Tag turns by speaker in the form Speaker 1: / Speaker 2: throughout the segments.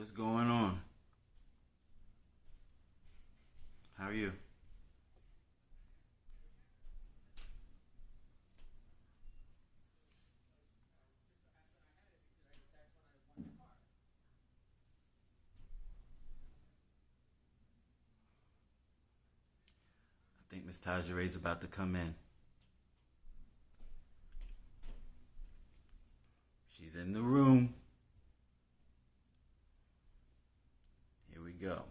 Speaker 1: What's going on? How are you? I think Miss Tahjere is about to come in. She's in the room. Here we go.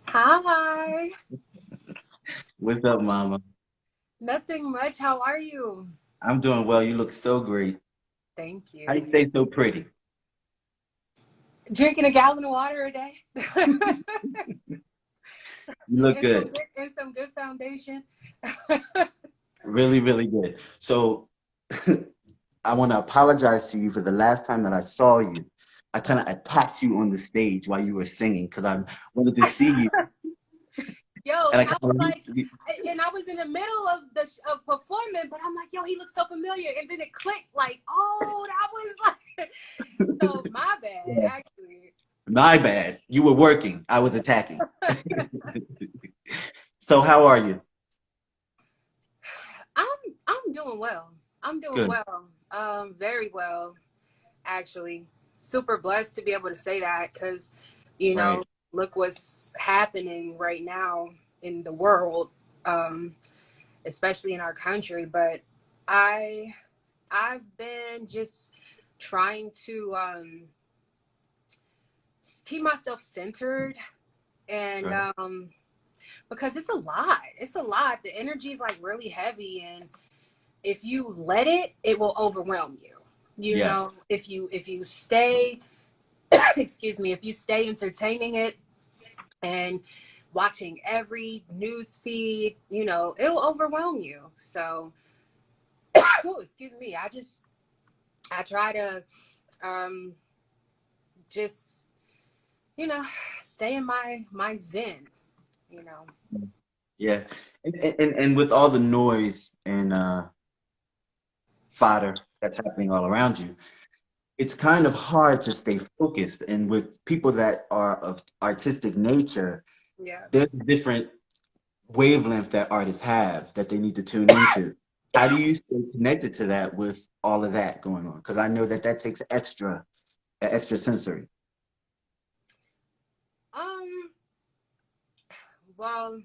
Speaker 2: Hi.
Speaker 1: What's up, Mama?
Speaker 2: Nothing much. How are you?
Speaker 1: I'm doing well. You look so great.
Speaker 2: Thank
Speaker 1: How you
Speaker 2: you.
Speaker 1: stay so pretty?
Speaker 2: Drinking a gallon of water a day
Speaker 1: You look
Speaker 2: and some
Speaker 1: good.
Speaker 2: good and some good foundation.
Speaker 1: Really, really good. So I want to apologize to you for the last time that I saw you. I kind of attacked you on the stage while you were singing because I wanted to see you,
Speaker 2: Yo,
Speaker 1: and I
Speaker 2: I
Speaker 1: kind
Speaker 2: was
Speaker 1: of
Speaker 2: like, and I was in the middle of the of performing, but I'm like, yo, he looks so familiar, and then it clicked, like, oh, that was like, so my bad,
Speaker 1: yeah.
Speaker 2: actually.
Speaker 1: My bad. You were working. I was attacking. So how are you?
Speaker 2: I'm doing well. I'm doing
Speaker 1: Good.
Speaker 2: well. Very well. Actually, super blessed to be able to say that because, you know,
Speaker 1: Right.
Speaker 2: look what's happening right now in the world, um, especially in our country. But I I've been just trying to keep myself centered and
Speaker 1: Right.
Speaker 2: because it's a lot. It's a lot. The energy is like really heavy, and if you let it, it will overwhelm you. You
Speaker 1: Yes.
Speaker 2: know, if you stay excuse me, if you stay entertaining it and watching every news feed, you know, it'll overwhelm you. So, oh, excuse me, I try to um just, you know, stay in my zen, you know.
Speaker 1: Yeah. And with all the noise and fodder that's happening all around you, it's kind of hard to stay focused. And with people that are of artistic nature,
Speaker 2: Yeah.
Speaker 1: there's a different wavelength that artists have that they need to tune into. How do you stay connected to that with all of that going on? Because I know that that takes extra sensory.
Speaker 2: Um well,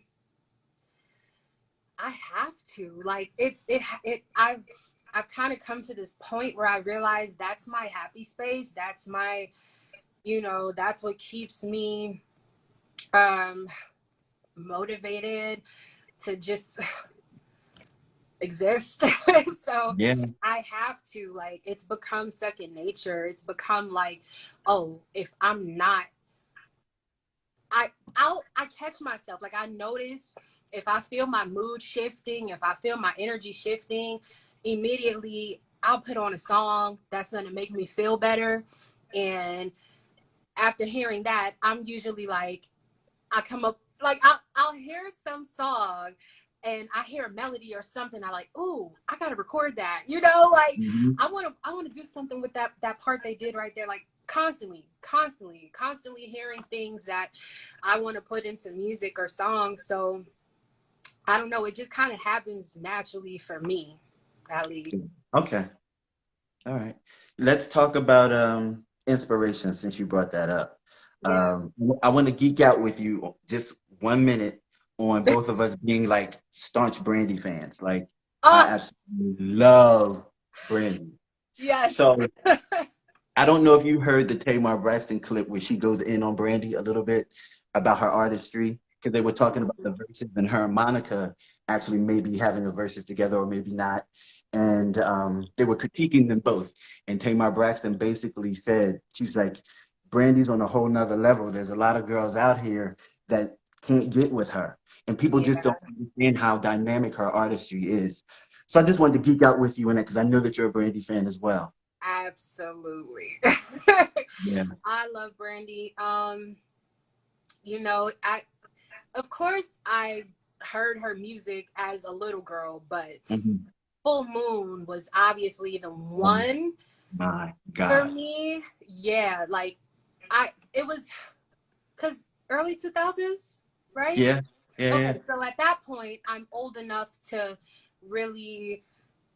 Speaker 2: I have to. Like I've kind of come to this point where I realize that's my happy space. That's my, you know, that's what keeps me um motivated to just exist. So
Speaker 1: Yeah.
Speaker 2: I have to, like, it's become second nature. It's become like, oh, if I'm not, I catch myself, like I notice if I feel my mood shifting, if I feel my energy shifting, immediately I'll put on a song that's going to make me feel better. And after hearing that, I'm usually like, I come up, like I'll hear some song and I hear a melody or something. I like, ooh, I gotta record that. You know, like
Speaker 1: Mhm.
Speaker 2: I wanna do something with that part they did right there. Like constantly hearing things that I want to put into music or songs. So I don't know. It just kind of happens naturally for me, at least.
Speaker 1: Okay. All right. Let's talk about inspiration since you brought that up.
Speaker 2: Yeah.
Speaker 1: I want to geek out with you just 1 minute on both of us being like staunch Brandy fans. Like I
Speaker 2: Oh,
Speaker 1: absolutely love Brandy.
Speaker 2: yes.
Speaker 1: So I don't know if you heard the Tamar Braxton clip where she goes in on Brandy a little bit about her artistry because they were talking about the verses and her and Monica actually maybe having the verses together or maybe not. And they were critiquing them both. And Tamar Braxton basically said, she's like, Brandy's on a whole nother level. There's a lot of girls out here that can't get with her. And people just don't
Speaker 2: Yeah,
Speaker 1: understand how dynamic her artistry is. So I just wanted to geek out with you in it because I know that you're a Brandy fan as well.
Speaker 2: absolutely.
Speaker 1: Yeah.
Speaker 2: I love Brandy. You know, I of course heard her music as a little girl, but
Speaker 1: Mhm.
Speaker 2: Full Moon was obviously the
Speaker 1: Oh
Speaker 2: one
Speaker 1: my
Speaker 2: for
Speaker 1: God.
Speaker 2: me. Yeah, like it was because early 2000s, right?
Speaker 1: Yeah. Yeah. Yeah.
Speaker 2: Okay, so at that point, I'm old enough to really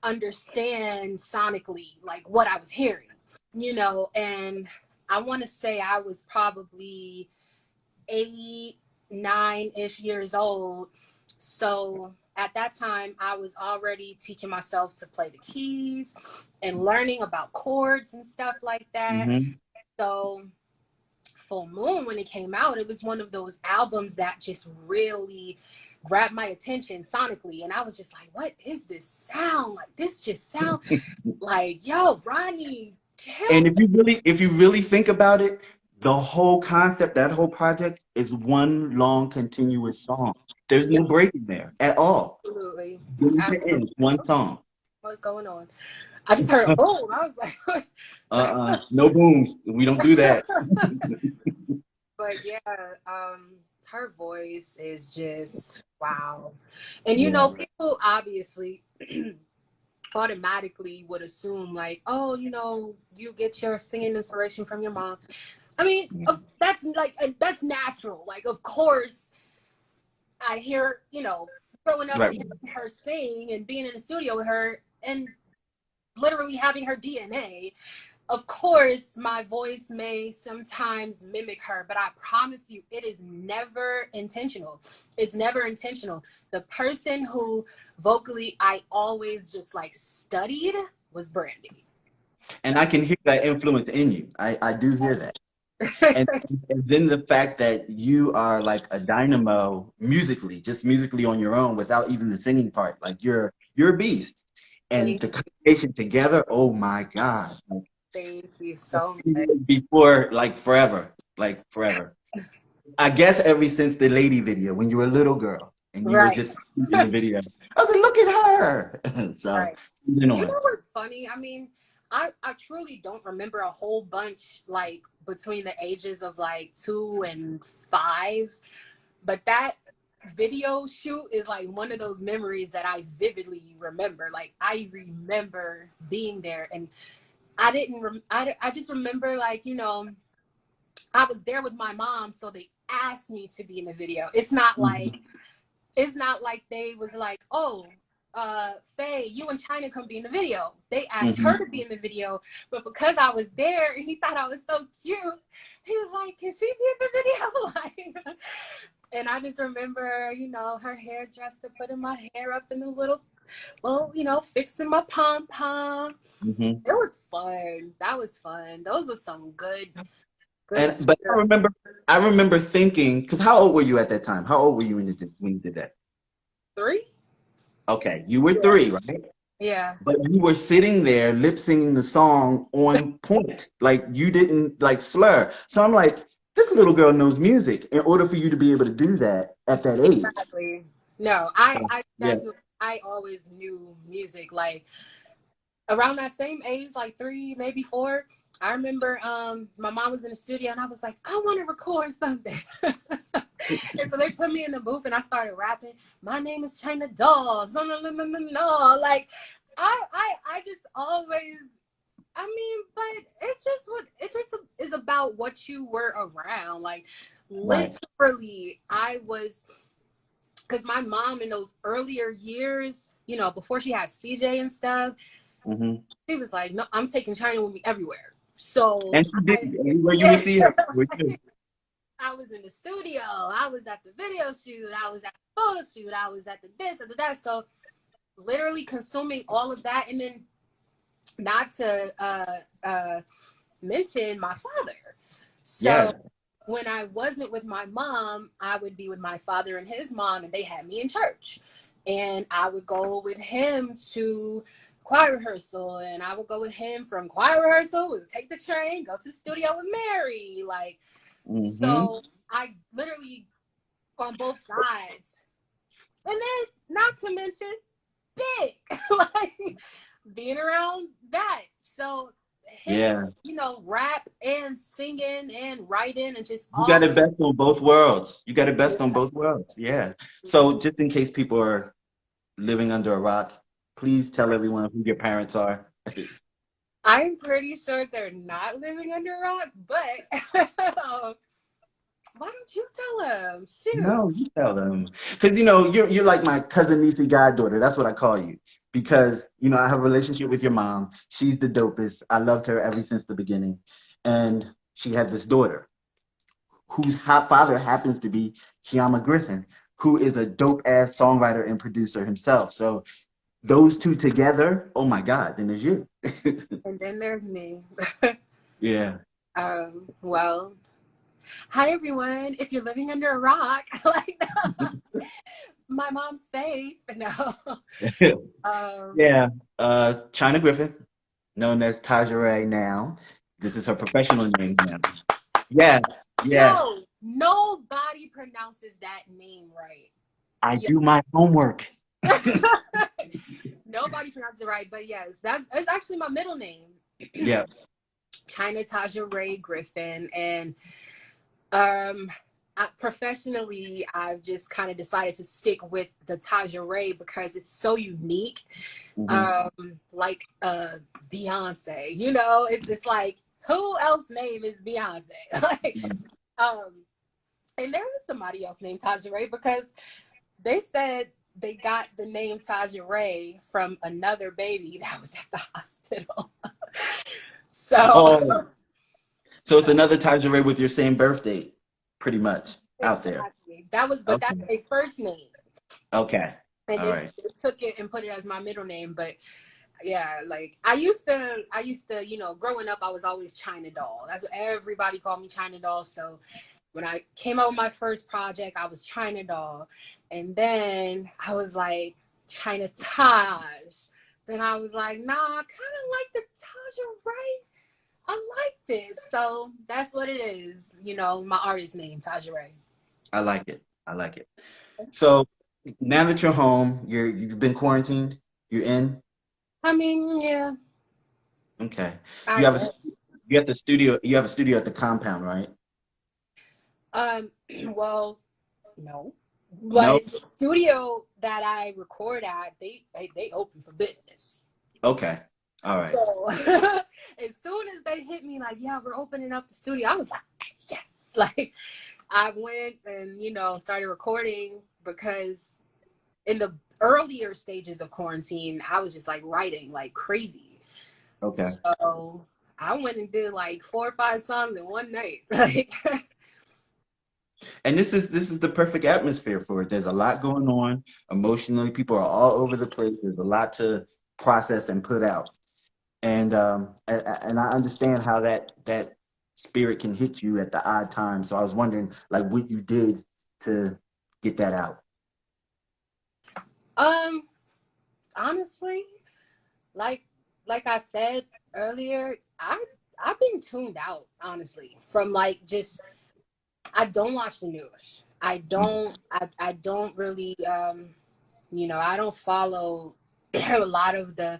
Speaker 2: understand sonically like what I was hearing, and I want to say I was probably 8, 9-ish years old. So at that time, I was already teaching myself to play the keys and learning about chords and stuff like that.
Speaker 1: Hmm.
Speaker 2: So Full Moon, when it came out, it was one of those albums that just really grabbed my attention sonically. And I was just like, what is this sound? Like, this just sound like, yo, Ronnie
Speaker 1: And
Speaker 2: killed
Speaker 1: if you really think about it, the whole concept, that whole project is one long continuous song. There's
Speaker 2: it. Yeah,
Speaker 1: no break in there at all.
Speaker 2: absolutely.
Speaker 1: Beginning to
Speaker 2: Absolutely.
Speaker 1: end, one song.
Speaker 2: What's going on? I just heard a boom. I was like,
Speaker 1: No booms. We don't do that.
Speaker 2: but yeah, her voice is just wow. And
Speaker 1: Yeah.
Speaker 2: people obviously automatically would assume like, oh, you get your singing inspiration from your mom. I mean, that's natural. Like, of course, I hear, growing up
Speaker 1: Right.
Speaker 2: hearing her sing and being in the studio with her and literally having her DNA. Of course, my voice may sometimes mimic her, but I promise you, it is never intentional. It's never intentional. The person who vocally I always just like studied was Brandy.
Speaker 1: And I can hear that influence in you. I do hear that. And, and then the fact that you are like a dynamo musically, just musically on your own without even the singing part. Like you're a beast. And
Speaker 2: Thank
Speaker 1: the combination together, oh my God.
Speaker 2: thank you so much.
Speaker 1: Before like forever. I guess ever since the lady video when you were a little girl and you were
Speaker 2: Right,
Speaker 1: just in the video. I was like, look at her. So
Speaker 2: right.
Speaker 1: moving
Speaker 2: You
Speaker 1: on.
Speaker 2: know what's funny? I mean, I truly don't remember a whole bunch like between the ages of like 2 and 5, but that video shoot is like one of those memories that I vividly remember. Like I remember being there, and I didn't. I just remember like I was there with my mom, so they asked me to be in the video. It's not like they was like, oh, Faye, you and China come be in the video. They asked
Speaker 1: Hmm.
Speaker 2: her to be in the video, but because I was there, he thought I was so cute. He was like, "Can she be in the video?" Like, and I just remember, her hairdresser putting my hair up in a well, fixing my pom pom.
Speaker 1: Hmm.
Speaker 2: It was fun. That was fun. Those were some good.
Speaker 1: But I remember thinking, because how old were you at that time? How old were you when you did that?
Speaker 2: 3.
Speaker 1: Okay, you were
Speaker 2: Yeah.
Speaker 1: 3, right?
Speaker 2: Yeah.
Speaker 1: But you were sitting there lip singing the song on point. Like you didn't like slur. So I'm like, this little girl knows music in order for you to be able to do that at that age.
Speaker 2: Exactly. No, I
Speaker 1: Yeah.
Speaker 2: definitely, I always knew music. Like around that same age, like 3, maybe 4. I remember my mom was in the studio and I was like, I want to record something. And so they put me in the booth and I started rapping. My name is China Dolls. No, no, no, no, no, no. Like I just always. I mean, but it's just is about what you were around. Like
Speaker 1: Right.
Speaker 2: literally, I was because my mom in those earlier years, before she had CJ and stuff,
Speaker 1: Hmm.
Speaker 2: she was like, "No, I'm taking China with me everywhere." So
Speaker 1: And she did. Anywhere you would
Speaker 2: yeah,
Speaker 1: see her, she would do.
Speaker 2: I was in the studio, I was at the video shoot, I was at the photo shoot, I was at the this and the that. So literally consuming all of that, and then not to mention my father. So
Speaker 1: Yes.
Speaker 2: when I wasn't with my mom, I would be with my father and his mom, and they had me in church. And I would go with him to choir rehearsal, and I would go with him from choir rehearsal. We would take the train, go to the studio with Mary. Like,
Speaker 1: Hmm.
Speaker 2: so I literally on both sides. And then, not to mention, big, like being around that. So hip,
Speaker 1: Yeah.
Speaker 2: rap and singing and writing and just
Speaker 1: You got
Speaker 2: all
Speaker 1: it
Speaker 2: of
Speaker 1: best on both worlds. You got it best on
Speaker 2: it.
Speaker 1: both worlds. Yeah. So just in case people are living under a rock, please tell everyone who your parents are.
Speaker 2: I'm pretty sure they're not living under a rock, but why don't you tell them? Shoot.
Speaker 1: No, you tell them. Because you're like my cousin niecey goddaughter. That's what I call you. Because I have a relationship with your mom. She's the dopest. I loved her ever since the beginning. And she had this daughter whose father happens to be Kiama Griffin, who is a dope ass songwriter and producer himself. So those two together, oh my God, then there's you.
Speaker 2: And then there's me.
Speaker 1: Yeah.
Speaker 2: Well, hi everyone. If you're living under a rock, like my mom's faith. No. Um,
Speaker 1: Yeah. China Griffin, known as Tahjere now. This is her professional name now. Yeah, yeah.
Speaker 2: no, nobody pronounces that name right.
Speaker 1: I
Speaker 2: Yeah.
Speaker 1: do my homework.
Speaker 2: Nobody pronounces it right, but yes, it's actually my middle name.
Speaker 1: Yeah.
Speaker 2: China Taja Ray Griffin. And professionally, I've just kind of decided to stick with the Taja Ray because it's so unique.
Speaker 1: Hmm.
Speaker 2: Like Beyonce, it's just like, who else name is Beyonce? Like, um, and there was somebody else named Taja Ray because they said they got the name Taja Ray from another baby that was at the hospital. So
Speaker 1: Oh, so it's another Tahjere with your same birth date, pretty much out there.
Speaker 2: exactly, but that's
Speaker 1: Okay.
Speaker 2: their first name,
Speaker 1: Okay.
Speaker 2: and
Speaker 1: All right.
Speaker 2: they took it and put it as my middle name. But yeah, like I used to, growing up, I was always China Doll. That's what everybody called me, China Doll. So when I came out with my first project, I was China Doll, and then I was like China Taj. Then I was like, nah, I kind of like the Taja Ray. I like this, so that's what it is. My artist name, Taja Ray.
Speaker 1: I like it. I like it. So now that you're home, you've been quarantined. You're in.
Speaker 2: I mean, yeah,
Speaker 1: Okay.
Speaker 2: I
Speaker 1: You have a
Speaker 2: guess.
Speaker 1: you have the studio. You have a studio at the compound, right?
Speaker 2: Um, well, no,
Speaker 1: No.
Speaker 2: but the studio that I record at, they open for business.
Speaker 1: Okay. All right.
Speaker 2: So as soon as they hit me like, yeah, we're opening up the studio, I was like, yes. Like I went and started recording because in the earlier stages of quarantine, I was just like writing like crazy.
Speaker 1: Okay.
Speaker 2: So I went and did like 4 or 5 songs in one night. Like,
Speaker 1: And this is the perfect atmosphere for it. There's a lot going on emotionally. People are all over the place. There's a lot to process and put out. And I understand how that spirit can hit you at the odd time. So I was wondering like what you did to get that out.
Speaker 2: um, honestly, like like I said earlier, I've been tuned out honestly from like just I don't watch the news. I don't really I don't follow a lot of the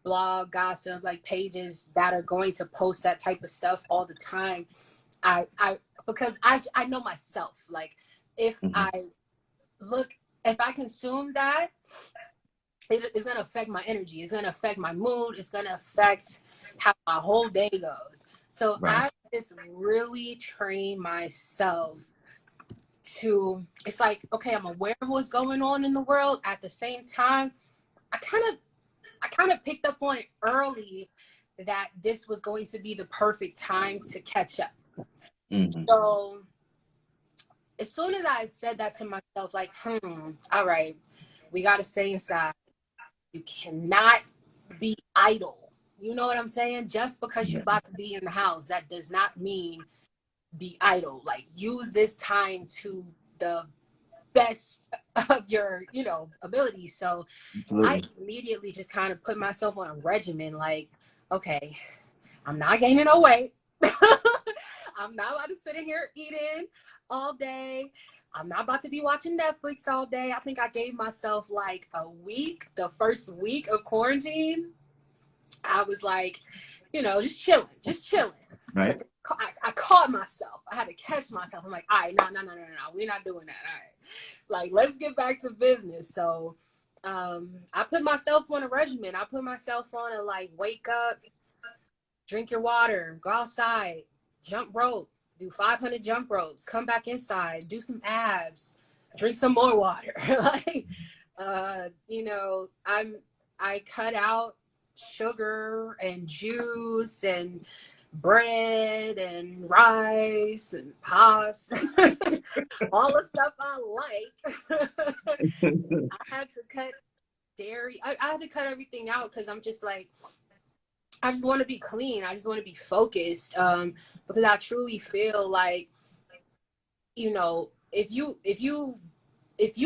Speaker 2: blog gossip like pages that are going to post that type of stuff all the time. I because I know myself. Like if
Speaker 1: Hmm.
Speaker 2: I look if I consume that, it's gonna affect my energy. It's gonna affect my mood. It's gonna affect how my whole day goes. So
Speaker 1: Right.
Speaker 2: I just really train myself to. It's like, okay, I'm aware of what's going on in the world. At the same time, I kind of picked up on it early that this was going to be the perfect time to catch up.
Speaker 1: Hmm.
Speaker 2: So as soon as I said that to myself, like, all right, we got to stay inside. You cannot be idle. You know what I'm saying? Just because you're
Speaker 1: Yeah.
Speaker 2: about to be in the house, that does not mean be idle. Like use this time to the best of your, ability. So I
Speaker 1: Absolutely.
Speaker 2: immediately just kind of put myself on a regimen. Like, okay, I'm not gaining no weight. I'm not about to sit in here eating all day. I'm not about to be watching Netflix all day. I think I gave myself like a week, the first week of quarantine. I was like, you know, just chilling, just chilling. But
Speaker 1: Right.
Speaker 2: then I caught myself. I had to catch myself. I'm like, all right, no, we're not doing that. All right, like let's get back to business. So, I put myself on a regimen. I put myself on a like, wake up, drink your water, go outside, jump rope, do 500 jump ropes, come back inside, do some abs, drink some more water. Like, you know, I cut out sugar and juice and bread and rice and pasta, all the stuff I like. I had to cut dairy. I had to cut everything out because I'm just like, I just want to be clean. I just want to be focused. Because I truly feel like, you know, if you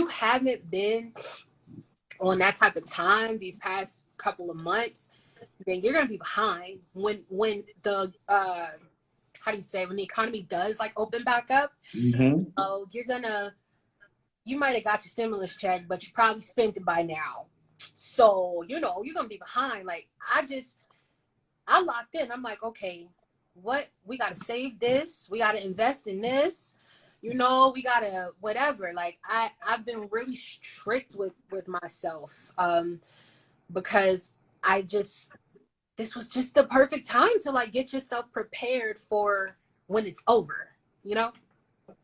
Speaker 2: haven't been on that type of time these past couple of months, then you're gonna be behind when the how do you say, when the economy does like open back up.
Speaker 1: Hmm.
Speaker 2: Oh, you might have got your stimulus check, but you probably spent it by now. So, you know, you're gonna be behind. Like I locked in. I'm like, okay, what, we gotta save this, we gotta invest in this, you know, we gotta whatever. Like I've been really strict with myself, because I just, this was just the perfect time to like get yourself prepared for when it's over, you know?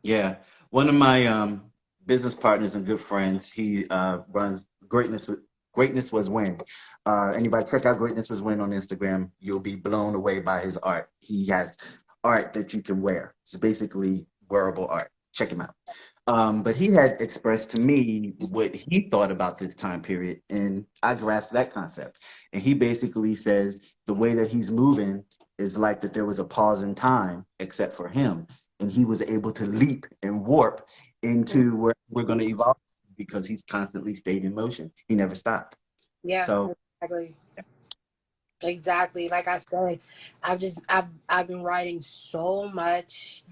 Speaker 1: Yeah. One of my business partners and good friends, he runs Greatness Was When. Anybody check out Greatness Was When on Instagram. You'll be blown away by his art. He has art that you can wear. It's basically wearable art. Check him out. But he had expressed to me what he thought about this time period, and I grasped that concept. And he basically says the way that he's moving is like that there was a pause in time, except for him, and he was able to leap and warp into where we're going to evolve because he's constantly stayed in motion. He never stopped.
Speaker 2: Yeah,
Speaker 1: So
Speaker 2: exactly. Exactly. Like I said, I've been writing so much.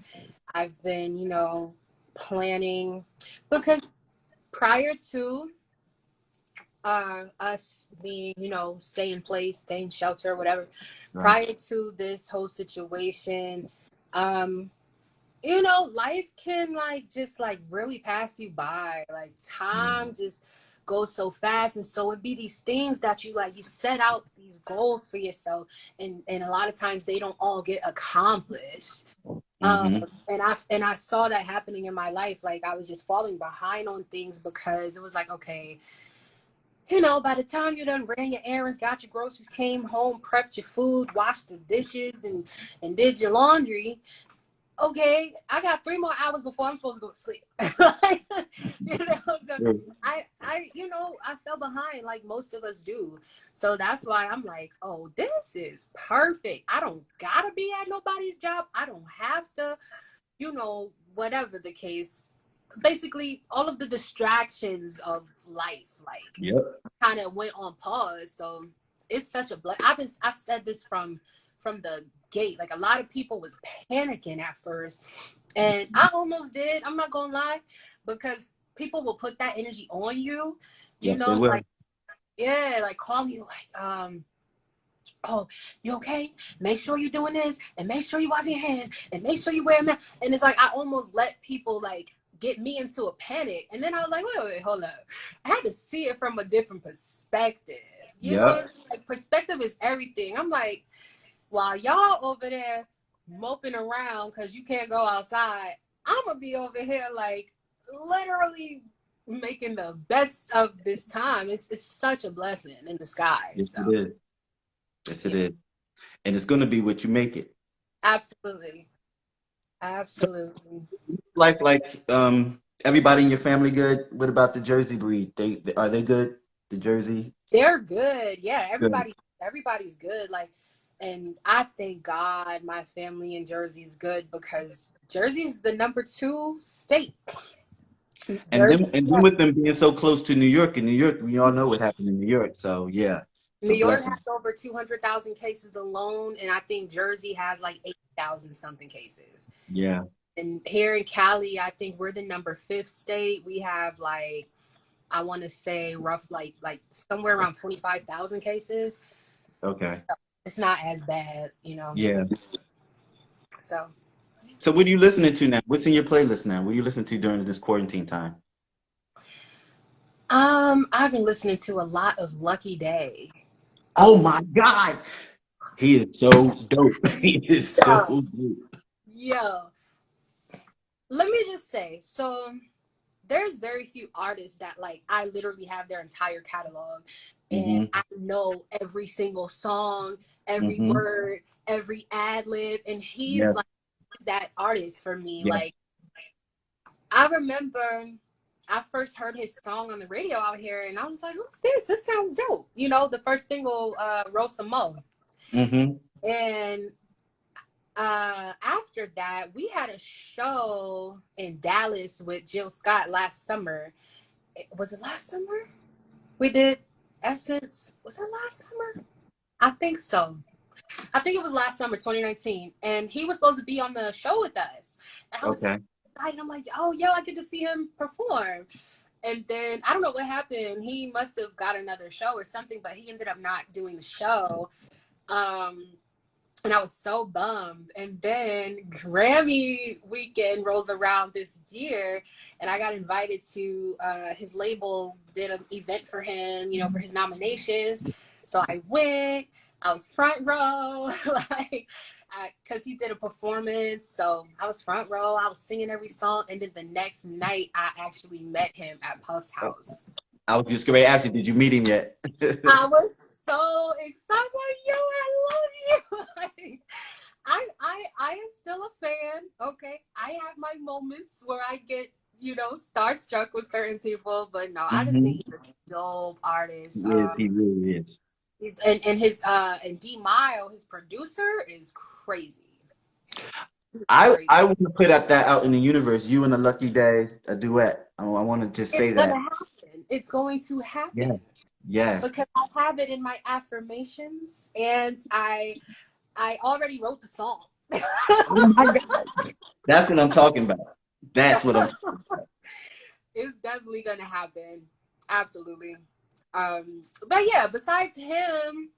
Speaker 2: I've been, you know, planning, because prior to us being, you know, stay in place, stay in shelter, whatever,
Speaker 1: right.
Speaker 2: prior to this whole situation, um, you know, life can like just like really pass you by. Like
Speaker 1: Yeah.
Speaker 2: time just goes so fast. And so it'd be these things that you like, you set out these goals for yourself, and a lot of times they don't all get accomplished. Um,
Speaker 1: Hmm.
Speaker 2: and I saw that happening in my life. Like I was just falling behind on things because it was like, okay, you know, by the time you done ran your errands, got your groceries, came home, prepped your food, washed the dishes, and did your laundry, okay, I got 3 more hours before I'm supposed to go to sleep. Like, you know, so you know, I fell behind like most of us do. So that's why I'm like, oh, this is perfect. I don't gotta be at nobody's job. I don't have to, you know, whatever the case. Basically, all of the distractions of life, like,
Speaker 1: Yep.
Speaker 2: kind of went on pause. So it's such a I said this from the gate. Like a lot of people was panicking at first, and I almost did. I'm not gonna lie, because people will put that energy on you. You
Speaker 1: Yes, they
Speaker 2: know,
Speaker 1: will.
Speaker 2: like, yeah, like calling you like, oh, you okay? Make sure you're doing this, and make sure you wash your hands, and make sure you wear a mask. And it's like I almost let people like get me into a panic, and then I was like, wait, hold up. I had to see it from a different perspective. You know,
Speaker 1: Yep.
Speaker 2: like perspective is everything. I'm like, while y'all over there moping around because you can't go outside, I'm gonna be over here like literally making the best of this time. It's such a blessing in disguise.
Speaker 1: Yes,
Speaker 2: So
Speaker 1: it is. Yes, it
Speaker 2: yeah,
Speaker 1: is. And it's going to be what you make it.
Speaker 2: absolutely.
Speaker 1: So,
Speaker 2: Absolutely.
Speaker 1: life like everybody in your family good? What about the Jersey breed? They are they good? The Jersey?
Speaker 2: They're good. Yeah,
Speaker 1: Good.
Speaker 2: everybody's good. Like, and I thank God my family in Jersey is good, because Jersey is the number 2 state. Jersey,
Speaker 1: And then
Speaker 2: yeah.
Speaker 1: with them being so close to New York, in New York, we all know what happened in New York. So yeah, it's a
Speaker 2: New York
Speaker 1: blessing.
Speaker 2: has over 200,000 cases alone, and I think Jersey has like 8,000 something cases.
Speaker 1: Yeah.
Speaker 2: And here in Cali, I think we're the number 5th state. We have like, I want to say rough like somewhere around 25,000 cases.
Speaker 1: Okay.
Speaker 2: It's not as bad, you know.
Speaker 1: Yeah.
Speaker 2: So
Speaker 1: So what are you listening to now? What's in your playlist now? What are you listening to during this quarantine time?
Speaker 2: I've been listening to a lot of Lucky Day.
Speaker 1: Oh
Speaker 2: Um,
Speaker 1: my God. He is so dope. He is so
Speaker 2: yo,
Speaker 1: dope.
Speaker 2: yo, let me just say, so there's very few artists that like I literally have their entire catalog and
Speaker 1: Mm-hmm.
Speaker 2: I know every single song, every
Speaker 1: Mm-hmm.
Speaker 2: word, every ad lib, and he's
Speaker 1: Yeah.
Speaker 2: like he's that artist for me.
Speaker 1: Yeah.
Speaker 2: Like I remember I first heard his song on the radio out here and I was like, who's this? This sounds dope. You know, the first single, Roast Mo.
Speaker 1: Mm-hmm.
Speaker 2: And after that, we had a show in Dallas with Jill Scott last summer. Was it last summer? We did Essence. Was it last summer? I think so. I think it was last summer, 2019. And he was supposed to be on the show with us. And I was so
Speaker 1: Okay.
Speaker 2: excited. I'm like, oh, yo, I get to see him perform. And then I don't know what happened. He must have got another show or something, but he ended up not doing the show. Um, and I was so bummed. And then Grammy weekend rolls around this year, and I got invited to his label did an event for him, you know, for his nominations. So I went. I was front row, like, because he did a performance. So I was front row. I was singing every song, and then the next night, I actually met him at Puff's house.
Speaker 1: I was just going to ask you, did you meet him yet?
Speaker 2: I was so excited. Like, yo, I love you. Like, I am still a fan. Okay. I have my moments where I get, you know, starstruck with certain people, but no, I just think
Speaker 1: Mm-hmm.
Speaker 2: he's a dope artist.
Speaker 1: He is. He really is.
Speaker 2: And his and D Mile, his producer, is crazy. Crazy.
Speaker 1: I want to put that out in the universe. You and a Lucky Day, a duet. I want to just
Speaker 2: It's
Speaker 1: say
Speaker 2: gonna
Speaker 1: that.
Speaker 2: happen. It's going to
Speaker 1: Yes.
Speaker 2: happen
Speaker 1: Yes.
Speaker 2: because I have it in my affirmations, and I already wrote the song.
Speaker 1: Oh my God. That's what I'm talking about. That's what I'm talking
Speaker 2: It's definitely gonna happen. Absolutely. But yeah, besides him,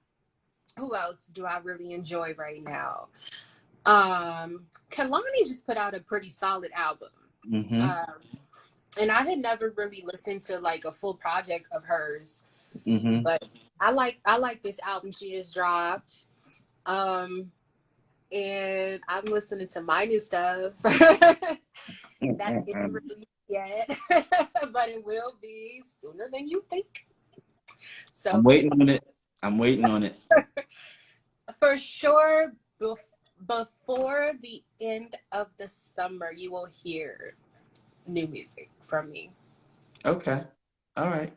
Speaker 2: who else do I really enjoy right now? Kalani just put out a pretty solid album.
Speaker 1: about. Mm-hmm.
Speaker 2: Um, and I had never really listened to like a full project of hers,
Speaker 1: Mm-hmm.
Speaker 2: but I like this album she just dropped. Um, and I'm listening to my new stuff. That isn't released yet, but it will be sooner than you think.
Speaker 1: I'm
Speaker 2: So
Speaker 1: waiting on it. I'm waiting on it.
Speaker 2: for sure, before the end of the summer, you will hear new music from me.
Speaker 1: Okay. All right.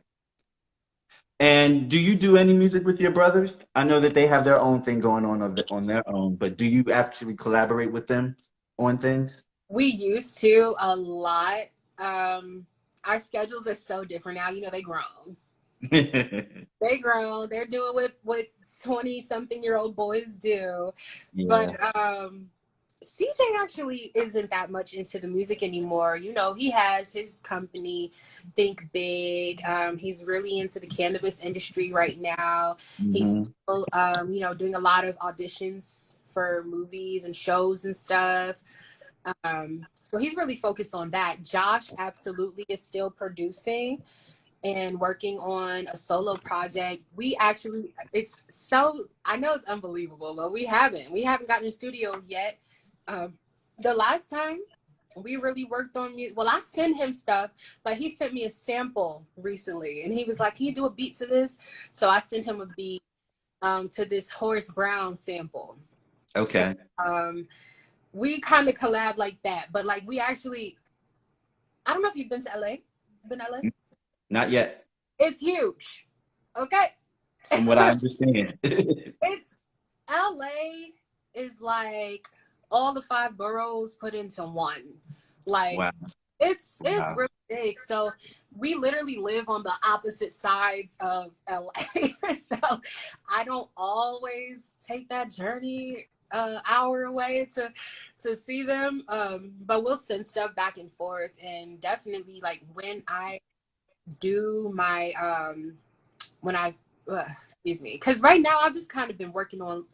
Speaker 1: And do you do any music with your brothers? I know that they have their own thing going on their own, but do you actually collaborate with them on things?
Speaker 2: We used to a lot. Um, our schedules are so different now. You know, they grown. They grown. They're doing what 20 something year old boys do. But
Speaker 1: Yeah.
Speaker 2: CJ actually isn't that much into the music anymore. You know, he has his company, Think Big. He's really into the cannabis industry right now. He's
Speaker 1: Hmm.
Speaker 2: still, you know, doing a lot of auditions for movies and shows and stuff. So he's really focused on that. Josh absolutely is still producing and working on a solo project. We actually, it's so, I know it's unbelievable, but we haven't gotten in the studio yet. Um, the last time we really worked on music, well, I sent him stuff, but he sent me a sample recently and he was like, can you do a beat to this? So I sent him a beat to this Horace Brown sample. And,
Speaker 1: Okay.
Speaker 2: we kind of collab like that, but like we actually, I don't know if you've been to LA. Been to LA?
Speaker 1: Not yet,
Speaker 2: It's huge. Okay.
Speaker 1: from what I understand.
Speaker 2: It's LA is like all the five boroughs put into one. Like
Speaker 1: Wow.
Speaker 2: it's
Speaker 1: Wow.
Speaker 2: really big. So we literally live on the opposite sides of LA. So I don't always take that journey hour away to see them. But we'll send stuff back and forth and definitely like when I do my when I excuse me, because right now I've just kind of been working on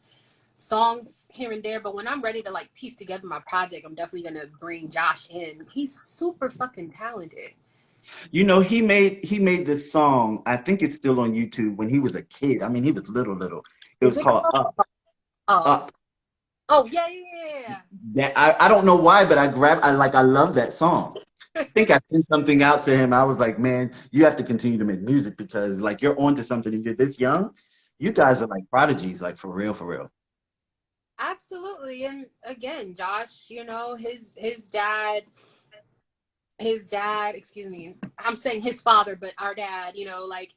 Speaker 2: songs here and there, but when I'm ready to like piece together my project, I'm definitely gonna bring Josh in. He's super fucking talented.
Speaker 1: You know, he made this song. I think it's still on YouTube when he was a kid. I mean, he was little. It
Speaker 2: Is
Speaker 1: was
Speaker 2: it
Speaker 1: called
Speaker 2: called?
Speaker 1: Up,
Speaker 2: Oh,
Speaker 1: Up.
Speaker 2: oh yeah, yeah,
Speaker 1: That I don't know why, but I love that song.
Speaker 2: yeah.
Speaker 1: I think I sent something out to him. I was like, man, you have to continue to make music because like you're onto something and you're this young. You guys are like prodigies, like for real, for real.
Speaker 2: Absolutely. And again, Josh, you know, his dad, excuse me, I'm saying his father, but our dad, you know, like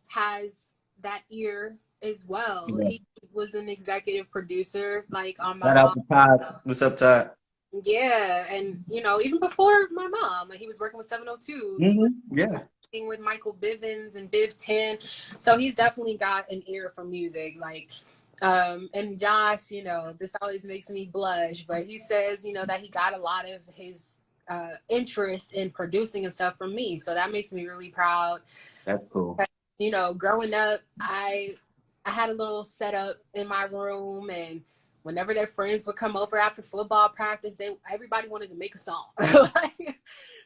Speaker 2: has that ear as well.
Speaker 1: Yeah.
Speaker 2: He was an executive producer, like on my
Speaker 1: Shout out
Speaker 2: mom.
Speaker 1: to Todd. What's up, Todd?
Speaker 2: Yeah, and you know, even before my mom, he was working with 702. He was
Speaker 1: Yeah.
Speaker 2: working with Michael Bivins and Biv 10. So he's definitely got an ear for music. Like, and Josh, you know, this always makes me blush, but he says, you know, that he got a lot of his interest in producing and stuff from me. So that makes me really proud.
Speaker 1: That's cool.
Speaker 2: You know, growing up, I had a little setup in my room, and whenever their friends would come over after football practice, everybody wanted to make a song. Like,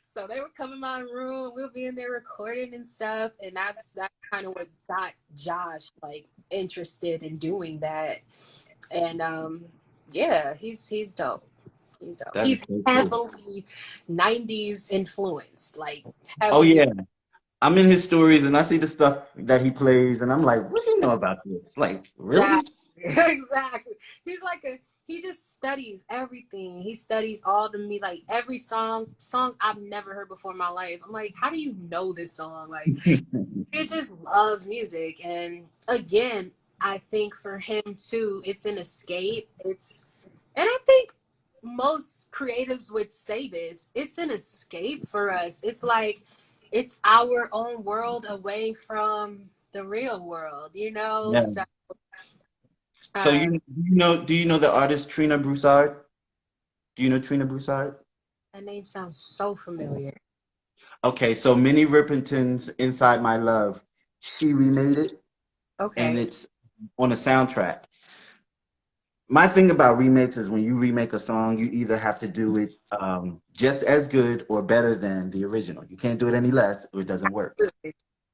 Speaker 2: so they would come in my room, we'll be in there recording and stuff, and that's kind of what got Josh like interested in doing that. And yeah, he's dope. He's dope.
Speaker 1: That is
Speaker 2: He's
Speaker 1: so cool.
Speaker 2: heavily 90s influenced, like
Speaker 1: Oh
Speaker 2: heavily.
Speaker 1: yeah. I'm in his stories and I see the stuff that he plays and I'm like, what do you know about this? Like, really?
Speaker 2: Exactly. Exactly. He's like he just studies everything. He studies all the me like every songs I've never heard before in my life. I'm like, how do you know this song? Like he just loves music. And again, I think for him too, it's an escape. And I think most creatives would say this. It's an escape for us. It's like it's our own world away from the real world, you know?
Speaker 1: Yeah.
Speaker 2: So
Speaker 1: So
Speaker 2: uh,
Speaker 1: do you know the artist Trina Broussard? Do you know Trina Broussard?
Speaker 2: that name sounds so familiar.
Speaker 1: Okay, so Minnie Riperton's Inside My Love, she remade it and
Speaker 2: Okay.
Speaker 1: it's on a soundtrack. My thing about remakes is when you remake a song, you either have to do it just as good or better than the original. You can't do it any less or it doesn't work.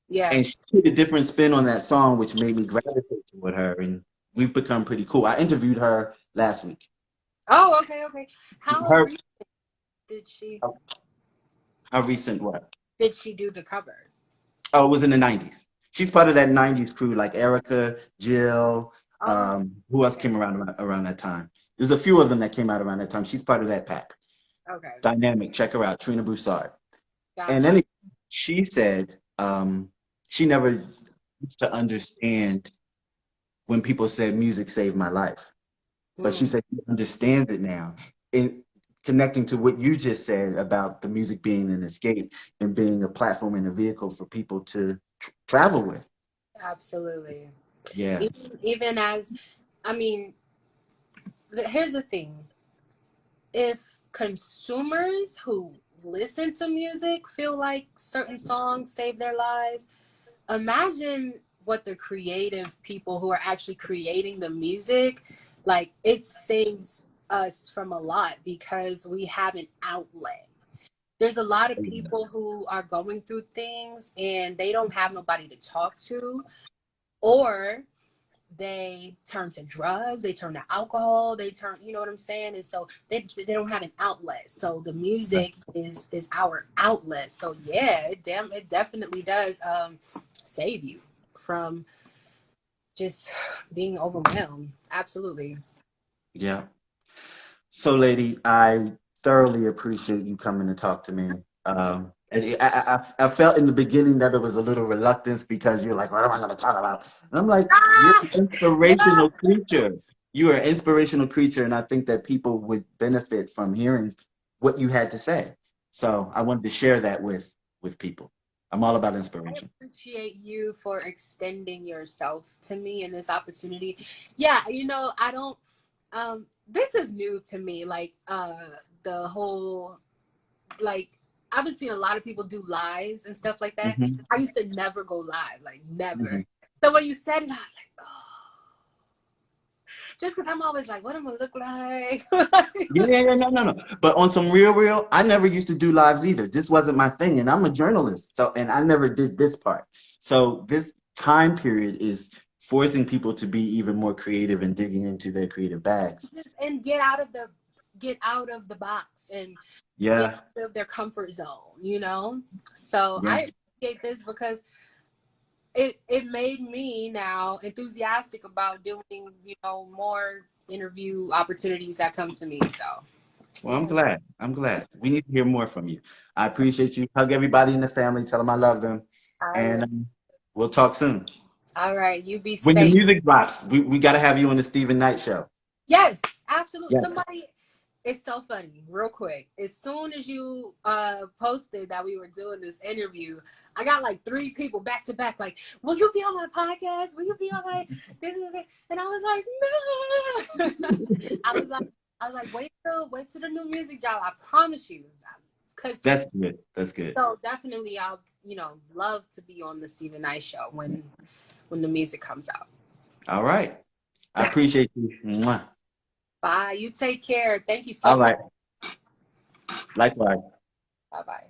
Speaker 2: Yeah.
Speaker 1: And she put a different spin on that song, which made me gravitate toward her, and we've become pretty cool. I interviewed her last week.
Speaker 2: Oh, okay, okay. How
Speaker 1: Her,
Speaker 2: recent did she
Speaker 1: how recent what?
Speaker 2: did she do the cover?
Speaker 1: Oh, it was in the '90s. She's part of that '90s crew, like Erica, Jill.
Speaker 2: Oh,
Speaker 1: Who else
Speaker 2: okay.
Speaker 1: came around that time? There's a few of them that came out around that time. She's part of that pack.
Speaker 2: Okay.
Speaker 1: Dynamic. Check her out, Trina Broussard. And
Speaker 2: Gotcha.
Speaker 1: then she said she never used to understand when people said music saved my life. But she
Speaker 2: Hmm.
Speaker 1: said she understands it now. In connecting to what you just said about the music being an escape and being a platform and a vehicle for people to travel with.
Speaker 2: Absolutely.
Speaker 1: Yeah.
Speaker 2: Even as, I mean, here's the thing. If consumers who listen to music feel like certain songs save their lives, imagine what the creative people who are actually creating the music, like it saves us from a lot because we have an outlet. There's a lot of people who are going through things and they don't have nobody to talk to, or they turn to drugs, they turn to alcohol, they turn, you know what I'm saying? And so they don't have an outlet. So the music is our outlet. So yeah, it definitely does save you from just being overwhelmed. Absolutely.
Speaker 1: Yeah. So, lady, I thoroughly appreciate you coming to talk to me. I felt in the beginning that there was a little reluctance because you're like, what am I going to talk about? And I'm like, you're
Speaker 2: Ah,
Speaker 1: an
Speaker 2: yeah.
Speaker 1: inspirational creature. You are an inspirational creature, and I think that people would benefit from hearing what you had to say. So I wanted to share that with people. I'm all about
Speaker 2: I
Speaker 1: inspiration.
Speaker 2: appreciate you for extending yourself to me in this opportunity. Yeah, you know, I don't this is new to me, like the whole like I've been seeing a lot of people do lives and stuff like that.
Speaker 1: Hmm.
Speaker 2: I used to never go live, like
Speaker 1: Hmm.
Speaker 2: never. So when you said it, I was like, oh, just because I'm always like, what am I look like?
Speaker 1: Yeah, no. But on some real, I never used to do lives either. This wasn't my thing, and I'm a journalist, so and I never did this part. So this time period is forcing people to be even more creative and digging into their creative bags.
Speaker 2: And get out of the box and get
Speaker 1: Yeah,
Speaker 2: out of their comfort zone, you know? So
Speaker 1: yeah,
Speaker 2: I appreciate this because it made me now enthusiastic about doing, you know, more interview opportunities that come to me. So
Speaker 1: well, I'm
Speaker 2: yeah.
Speaker 1: glad. I'm glad. We need to hear more from you. I appreciate you. Hug everybody in the family. Tell them I love them,
Speaker 2: I
Speaker 1: and
Speaker 2: will.
Speaker 1: we'll talk soon.
Speaker 2: All right, you be
Speaker 1: When your
Speaker 2: safe.
Speaker 1: music drops, we got to have you on the Stephen Knight show.
Speaker 2: Yes, absolutely.
Speaker 1: Yeah.
Speaker 2: Somebody, it's so funny, real quick. As soon as you posted that we were doing this interview, I got like 3 people back to back, like, will you be on my podcast? Will you be on my this and that? And I was like, no. I was like, wait till the new music job. I promise you. Cause
Speaker 1: That's good. That's good.
Speaker 2: so definitely I'll, love to be on the Stephen Knight show when the music comes out.
Speaker 1: All right. I
Speaker 2: Yeah.
Speaker 1: appreciate you. Mwah.
Speaker 2: Bye. You take care. Thank you so
Speaker 1: All
Speaker 2: much.
Speaker 1: right. Likewise.
Speaker 2: Bye bye.